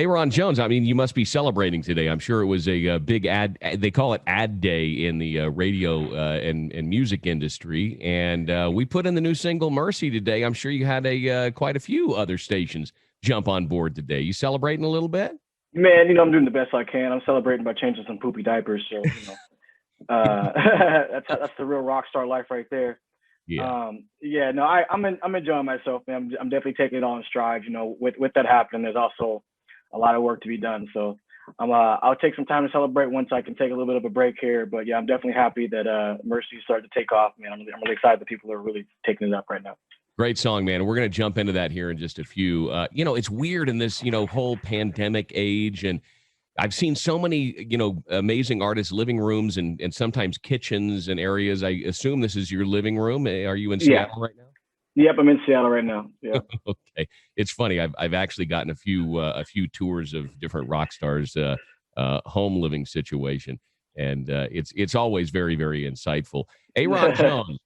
Ayron Jones, I mean, you must be celebrating today. I'm sure it was a, big ad. They call it ad day in the radio and music industry. And we put in the new single "Mercy" today. I'm sure you had quite a few other stations jump on board today. You celebrating a little bit? Man, I'm doing the best I can. I'm celebrating by changing some poopy diapers. So, that's the real rock star life right there. Yeah. Yeah, no, I'm enjoying myself, man. I'm definitely taking it all in stride. With that happening, there's also a lot of work to be done. So I'll take some time to celebrate once I can take a little bit of a break here. But yeah, I'm definitely happy that Mercy started to take off, man. I'm really excited that people are really taking it up right now. Great song, man. We're going to jump into that here in just a few. It's weird in this, whole pandemic age. And I've seen so many, amazing artists' living rooms and sometimes kitchens and areas. I assume this is your living room. Are you in Yeah. Seattle right now? Yep, I'm in Seattle right now. Yeah. Okay. It's funny. I've actually gotten a few tours of different rock stars' home living situation. And it's always very, very insightful. Ayron Jones.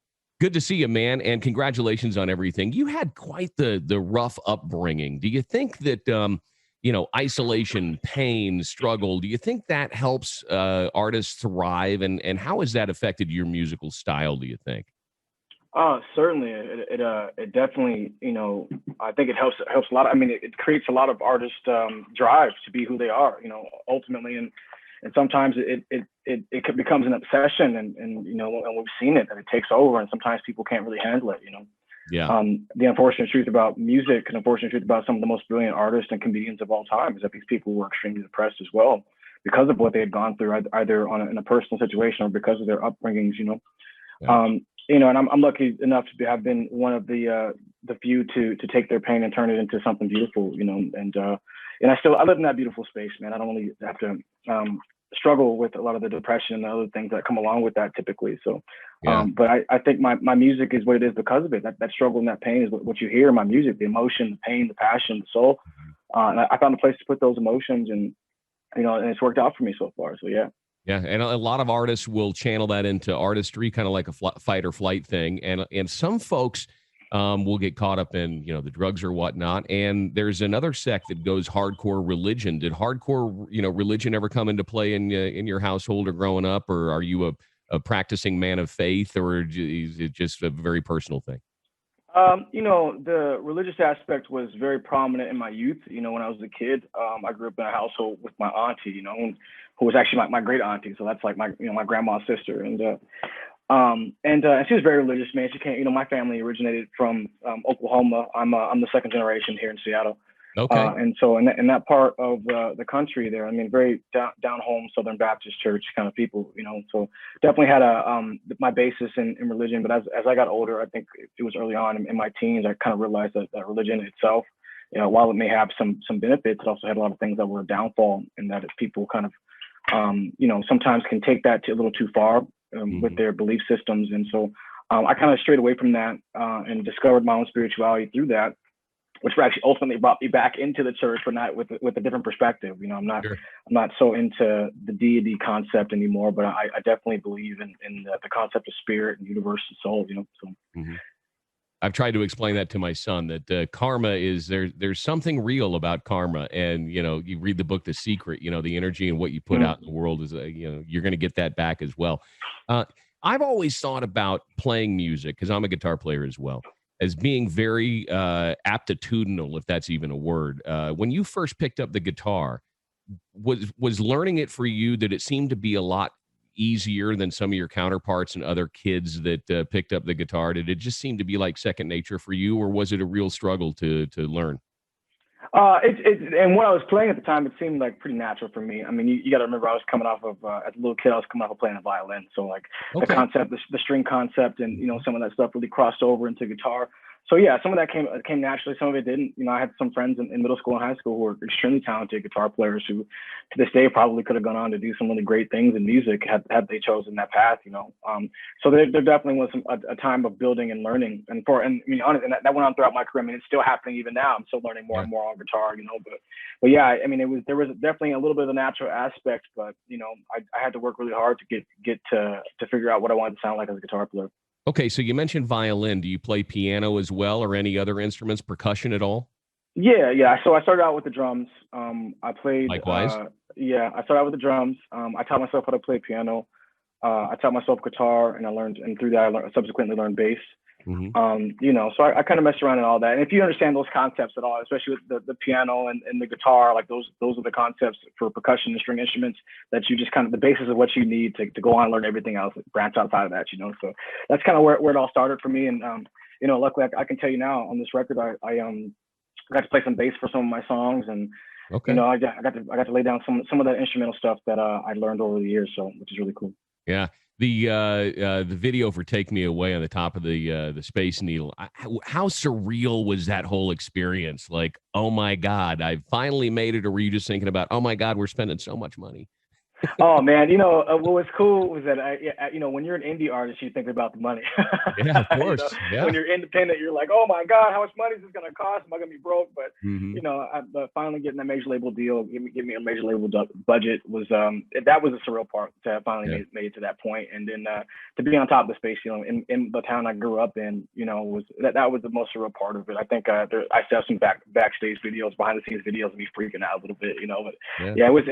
Good to see you, man, and congratulations on everything. You had quite the rough upbringing. Do you think that isolation, pain, struggle? Do you think that helps artists thrive, and how has that affected your musical style? Do you think? Certainly. It definitely, I think it helps a lot. I mean, it creates a lot of artist drive to be who they are, ultimately, and sometimes it becomes an obsession, and we've seen it, that it takes over, and sometimes people can't really handle it. Yeah. The unfortunate truth about music, and unfortunate truth about some of the most brilliant artists and comedians of all time, is that these people were extremely depressed as well because of what they had gone through, either in a personal situation or because of their upbringings. Yeah. And I'm lucky enough to have been one of the few to take their pain and turn it into something beautiful. And I live in that beautiful space, man. I don't really have to struggle with a lot of the depression and the other things that come along with that typically. So, Yeah. but I think my music is what it is because of it. That struggle and that pain is what you hear in my music: the emotion, the pain, the passion, the soul. And I found a place to put those emotions, and and it's worked out for me so far. So yeah. Yeah, and a lot of artists will channel that into artistry, kind of like a fight or flight thing, and some folks will get caught up in the drugs or whatnot. And there's another sect that goes hardcore religion. Did hardcore religion ever come into play in your household or growing up, or are you a practicing man of faith, or is it just a very personal thing? The religious aspect was very prominent in my youth. When I was a kid, I grew up in a household with my auntie, who was actually my great auntie. So that's like my grandma's sister. And she was very religious, man. She came, my family originated from Oklahoma. I'm the second generation here in Seattle. Okay. And so in that part of the country there, I mean, very down home Southern Baptist church kind of people, so definitely had my basis in religion. But as I got older, I think it was early on in my teens, I kind of realized that religion itself, while it may have some benefits, it also had a lot of things that were a downfall, and that if people kind of, sometimes can take that a little too far with their belief systems. And so I kind of strayed away from that and discovered my own spirituality through that, which actually ultimately brought me back into the church, but not with a different perspective. I'm not Sure. I'm not so into the deity concept anymore, but I definitely believe in the concept of spirit and universe and soul. So. Mm-hmm. I've tried to explain that to my son, that karma is there's something real about karma. And, you read the book, The Secret, the energy and what you put out in the world is, you're going to get that back as well. I've always thought about playing music, because I'm a guitar player as well, as being very aptitudinal, if that's even a word. When you first picked up the guitar, was learning it for you that it seemed to be a lot easier than some of your counterparts and other kids that picked up the guitar? Did it just seem to be like second nature for you, or was it a real struggle to learn? And when I was playing at the time, it seemed like pretty natural for me. I mean, you got to remember, I was coming off of as a little kid, I was coming off of playing a violin, so like the concept, the string concept, and some of that stuff really crossed over into guitar. So yeah, some of that came naturally, some of it didn't. I had some friends in middle school and high school who were extremely talented guitar players who, to this day, probably could have gone on to do some really great things in music had they chosen that path. So there definitely was a time of building and learning, and honestly, and that went on throughout my career. I mean, it's still happening even now. I'm still learning more and more on guitar. But yeah, I mean, there was definitely a little bit of a natural aspect, but I had to work really hard to get to figure out what I wanted to sound like as a guitar player. Okay, so you mentioned violin. Do you play piano as well, or any other instruments, percussion at all? Yeah. So I started out with the drums. I played. Likewise. Yeah, I started out with the drums. I taught myself how to play piano. I taught myself guitar, and through that, subsequently learned bass. Mm-hmm. So I kind of messed around and all that. And if you understand those concepts at all, especially with the piano and the guitar, like those are the concepts for percussion and string instruments that you just kind of the basis of what you need to go on and learn everything else, branch outside of that. So that's kind of where it all started for me. And luckily I can tell you now on this record, I got to play some bass for some of my songs, and okay. I got to lay down some of that instrumental stuff that I learned over the years, so which is really cool. Yeah. The video for "Take Me Away" on the top of the Space Needle. How surreal was that whole experience? Like, oh my God, I finally made it. Or were you just thinking about, oh my God, we're spending so much money? Oh man, what was cool was that when you're an indie artist, you think about the money. Yeah, of course. Yeah. When you're independent, you're like, oh my God, how much money is this gonna cost? Am I gonna be broke? But but finally getting that major label deal, give me a major label budget was that was a surreal part to have finally made it to that point, and then to be on top of the space, in the town I grew up in, was that was the most surreal part of it. I think I still have some backstage videos, behind the scenes videos of me freaking out a little bit, but yeah, it was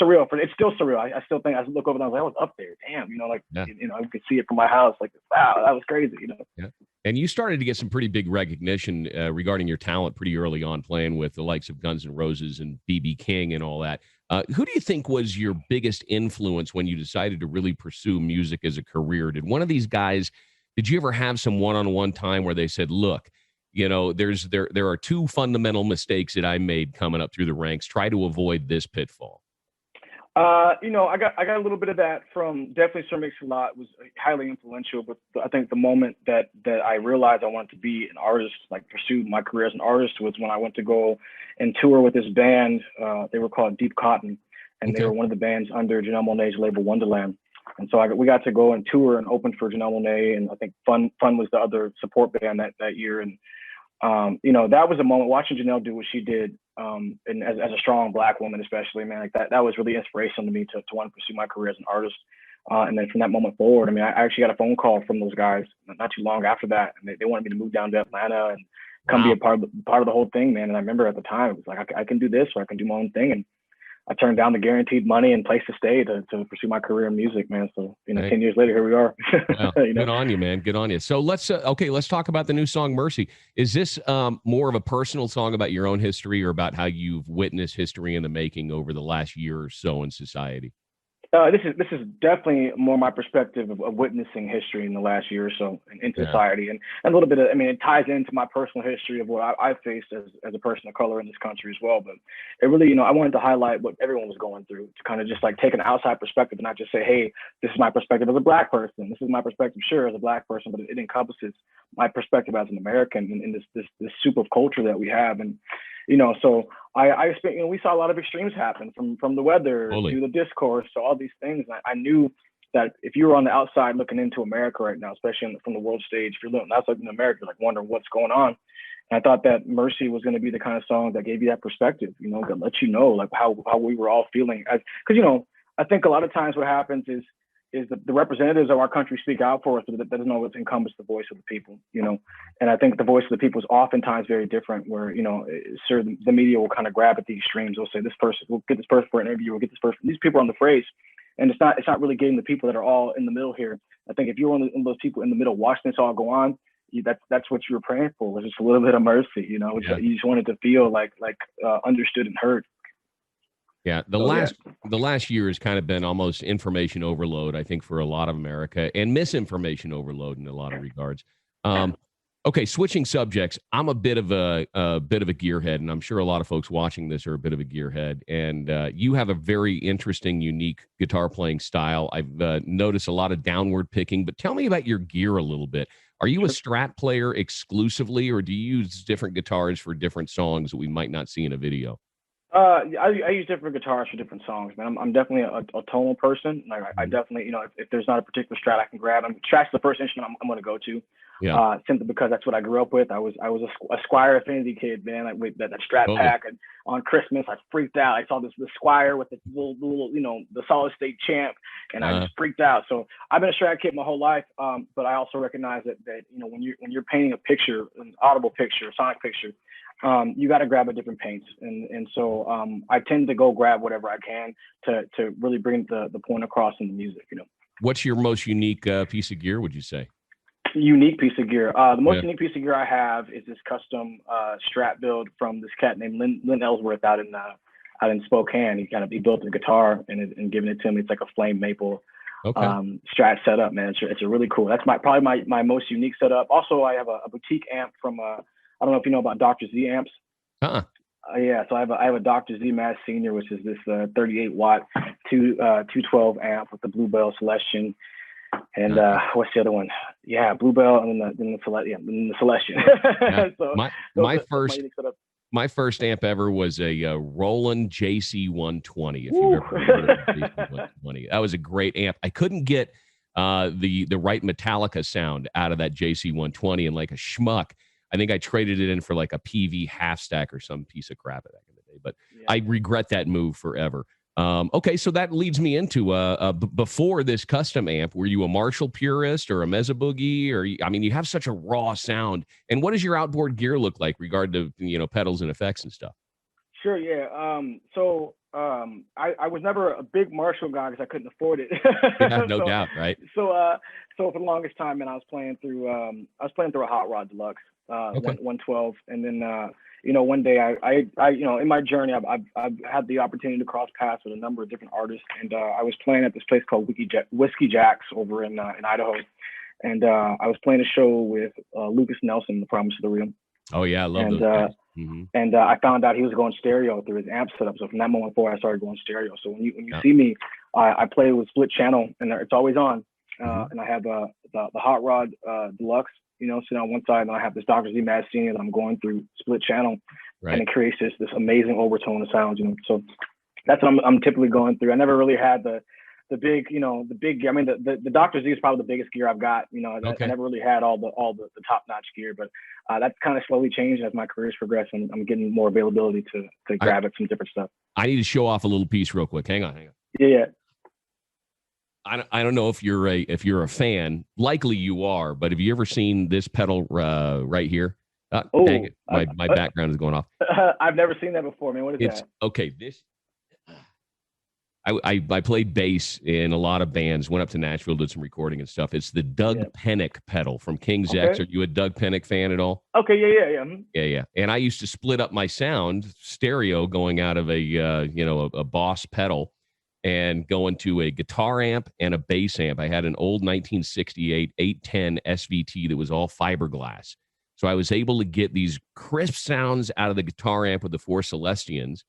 surreal. It's still surreal. I still think I look over and I was like, I was up there. Damn, I could see it from my house. Like, wow, that was crazy. Yeah. And you started to get some pretty big recognition regarding your talent pretty early on, playing with the likes of Guns N' Roses and BB King and all that. Who do you think was your biggest influence when you decided to really pursue music as a career? Did you ever have some one-on-one time where they said, look, there are two fundamental mistakes that I made coming up through the ranks. Try to avoid this pitfall. I got a little bit of that from definitely Sir Mix-a-Lot was highly influential, but I think the moment that I realized I wanted to be an artist, like pursue my career as an artist, was when I went to go and tour with this band. They were called Deep Cotton, and they were one of the bands under Janelle Monáe's label Wonderland. And so we got to go and tour and open for Janelle Monáe, and I think Fun was the other support band that year. And that was a moment watching Janelle do what she did, and as a strong Black woman, especially, man, like that was really inspirational to me to want to pursue my career as an artist. And then from that moment forward, I mean, I actually got a phone call from those guys not too long after that, and they wanted me to move down to Atlanta and come be a part of the whole thing, man. And I remember at the time it was like I can do this, or I can do my own thing, and I turned down the guaranteed money and place to stay to pursue my career in music, man. So, 10 years later, here we are. Wow. Good on you, man. Good on you. So let's talk about the new song, Mercy. Is this more of a personal song about your own history, or about how you've witnessed history in the making over the last year or so in society? This is definitely more my perspective of witnessing history in the last year or so in society, and a little bit of, it ties into my personal history of what I've faced as a person of color in this country as well. But it really, I wanted to highlight what everyone was going through, to kind of just like take an outside perspective and not just say, hey, this is my perspective as a Black person. This is my perspective, sure, as a Black person, but it encompasses my perspective as an American in this soup of culture that we have. And so I expect, we saw a lot of extremes happen from the weather to the discourse to all these things. I knew that if you were on the outside looking into America right now, especially from the world stage, if you're looking outside in America, like wondering what's going on. And I thought that Mercy was going to be the kind of song that gave you that perspective, that let you know like how we were all feeling. Because, I think a lot of times what happens is the representatives of our country speak out for us, but that doesn't always encompass the voice of the people, And I think the voice of the people is oftentimes very different, where, the media will kind of grab at the extremes. They'll say we'll get this person for an interview, we'll get this person. These people are on the phrase. And it's not really getting the people that are all in the middle here. I think if you're one of those people in the middle watching this all go on, that's what you were praying for, was just a little bit of mercy, You just wanted to feel like understood and heard. Yeah, the last year has kind of been almost information overload, I think, for a lot of America, and misinformation overload in a lot of regards. Okay, switching subjects. I'm a bit of a gearhead, and I'm sure a lot of folks watching this are a bit of a gearhead. And you have a very interesting, unique guitar playing style. I've noticed a lot of downward picking, but tell me about your gear a little bit. Are you a Strat player exclusively, or do you use different guitars for different songs that we might not see in a video? I use different guitars for different songs, man. I'm definitely a tonal person. Like I definitely, if there's not a particular Strat I can grab, Strat's the first instrument I'm going to go to. Yeah. Simply because that's what I grew up with. I was a Squire Affinity kid, man. Like with that Strat pack, and on Christmas I freaked out. I saw the Squire with the little the solid state champ, and I just freaked out. So I've been a Strat kid my whole life. But I also recognize that when you're painting a picture, an audible picture, a sonic picture, you got to grab a different paints. And so I tend to go grab whatever I can to really bring the point across in the music, you know. What's your most unique piece of gear, would you say? Unique piece of gear. The most unique piece of gear I have is this custom Strat build from this cat named Lynn Ellsworth out in Spokane. He built a guitar and given it to me. It's like a flame maple Strat setup, man. It's a really cool. That's probably my most unique setup. Also, I have a boutique amp from I don't know if you know about Dr. Z amps. Yeah, so I have a Dr. Z Mass Senior, which is this 38 watt 212 amp with the Bluebell Celestion. And what's the other one? Yeah, Bluebell, and then the Celestion. Yeah. So my first amp ever was a Roland JC120. If you've ever heard of JC120, that was a great amp. I couldn't get the right Metallica sound out of that JC120, and like a schmuck, I think I traded it in for like a PV half stack or some piece of crap back in the day. But I regret that move forever. Okay, so that leads me into before this custom amp, were you a Marshall purist or a Mesa Boogie? Or I mean, you have such a raw sound. And what does your outboard gear look like regard to, you know, pedals and effects and stuff? Sure, yeah. I was never a big Marshall guy because I couldn't afford it. Yeah, no doubt, right? So for the longest time, man, I was playing through a Hot Rod Deluxe 112, and then you know, one day I you know, in my journey, I've had the opportunity to cross paths with a number of different artists, and I was playing at this place called Whiskey Jack's over in Idaho, and I was playing a show with Lucas Nelson, The Promise of the Real. Oh yeah, I love those guys. And I found out he was going stereo through his amp setup. So from that moment forward, I started going stereo. So when you see me, I play with split channel, and it's always on. And I have the Hot Rod Deluxe, you know, sitting on one side, and I have this Dr. Z Mad Senior that I'm going through split channel, and it creates this amazing overtone of sounds, you know. So that's what I'm typically going through. I never really had the big, you know, I mean, the Dr. Z is probably the biggest gear I've got, you know. I never really had all the top notch gear, but that's kind of slowly changed as my career's progressed, and I'm getting more availability to grab at some different stuff. I need to show off a little piece real quick. Hang on. Yeah. I don't know if you're a fan. Likely you are, but have you ever seen this pedal right here? Dang it. My background is going off. I've never seen that before, man. What is that? Okay, this. I played bass in a lot of bands, went up to Nashville, did some recording and stuff. It's the Doug Pennick pedal from King's X. Are you a Doug Pennick fan at all? Okay, yeah. Yeah. And I used to split up my sound stereo going out of a Boss pedal and going to a guitar amp and a bass amp. I had an old 1968 810 SVT that was all fiberglass. So I was able to get these crisp sounds out of the guitar amp with the four Celestians,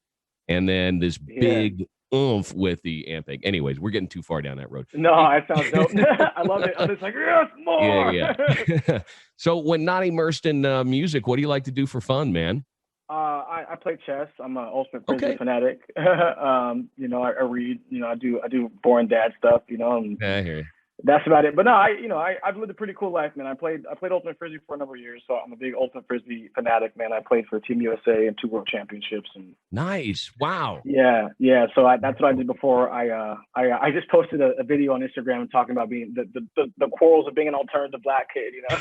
and then this big oomph with the amp. Anyways, we're getting too far down that road. No, that sounds dope. I love it. I'm just like, yes, more. Yeah. So when not immersed in music, what do you like to do for fun, man? I play chess. I'm an ultimate frisbee fanatic. You know, I read. You know, I do boring dad stuff. You know, and I hear you. That's about it. But no, I've lived a pretty cool life, man. I played ultimate frisbee for a number of years, so I'm a big ultimate frisbee fanatic, man. I played for Team USA and 2 world championships. And nice, wow. Yeah. So that's what I did before. I just posted a video on Instagram talking about being the quarrels of being an alternative black kid, you know.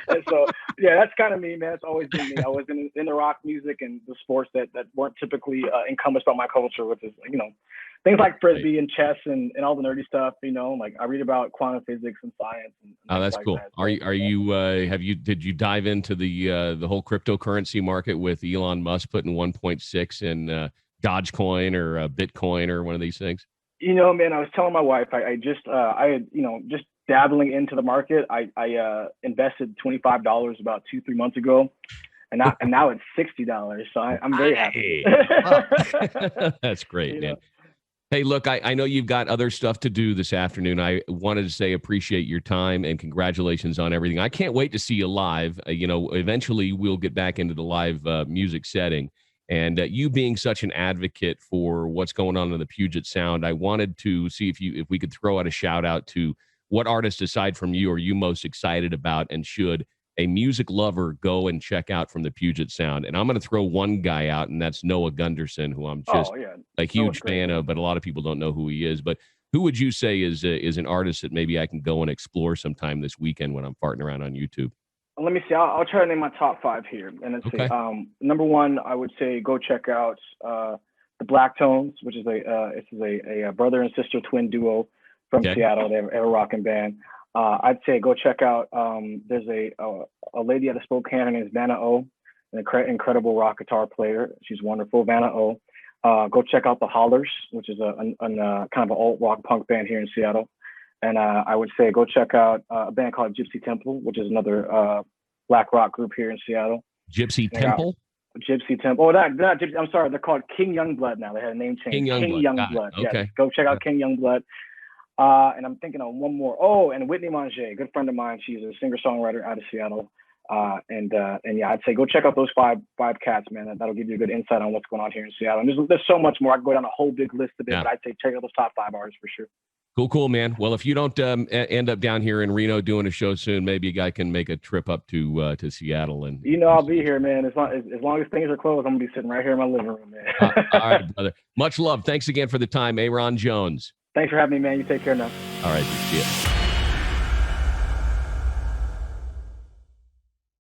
And so yeah, that's kind of me, man. It's always been me. I was in the rock music and the sports that weren't typically encompassed by my culture, which is, you know, things like frisbee and chess and all the nerdy stuff, you know, like I read about quantum physics and science. And that's like cool. That. Did you dive into the whole cryptocurrency market with Elon Musk putting 1.6 in Dogecoin or Bitcoin or one of these things? You know, man, I was telling my wife, I had, you know, just dabbling into the market. I invested $25 about 2-3 months ago. And now it's $60. So I'm very happy. That's great, man. Hey, look, I know you've got other stuff to do this afternoon. I wanted to say appreciate your time and congratulations on everything. I can't wait to see you live. You know, eventually we'll get back into the live music setting. And you being such an advocate for what's going on in the Puget Sound, I wanted to see if we could throw out a shout out to what artists aside from you are you most excited about and should a music lover go and check out from the Puget Sound. And I'm going to throw one guy out, and that's Noah Gunderson, who I'm just a huge fan of, but a lot of people don't know who he is. But who would you say is an artist that maybe I can go and explore sometime this weekend when I'm farting around on YouTube? let me see. I'll try to name my top 5 here, and let's Okay. see. Number 1, I would say go check out the Black Tones, which is a brother and sister twin duo from Seattle. They're a rocking band. I'd say go check out. There's a lady out of Spokane. Her name is Vanna O, an incredible rock guitar player. She's wonderful, Vanna O. Go check out the Hollers, which is a kind of an alt rock punk band here in Seattle. And I would say go check out a band called Gypsy Temple, which is another black rock group here in Seattle. Gypsy Temple? Gypsy Temple. Oh, not Gypsy. I'm sorry. They're called King Youngblood now. They had a name change. King Youngblood. Yes. Okay. Go check out King Youngblood. And I'm thinking of one more. Oh, and Whitney Mange, good friend of mine. She's a singer-songwriter out of Seattle. And yeah, I'd say go check out those five cats, man. That'll give you a good insight on what's going on here in Seattle. And there's so much more. I could go down a whole big list of it, but I'd say check out those top 5 artists for sure. Cool, man. Well, if you don't end up down here in Reno doing a show soon, maybe a guy can make a trip up to Seattle. And I'll be here, man. As long as things are closed, I'm gonna be sitting right here in my living room, man. All right, brother. Much love. Thanks again for the time, Ayron Jones. Thanks for having me, man. You take care now. All right, see ya.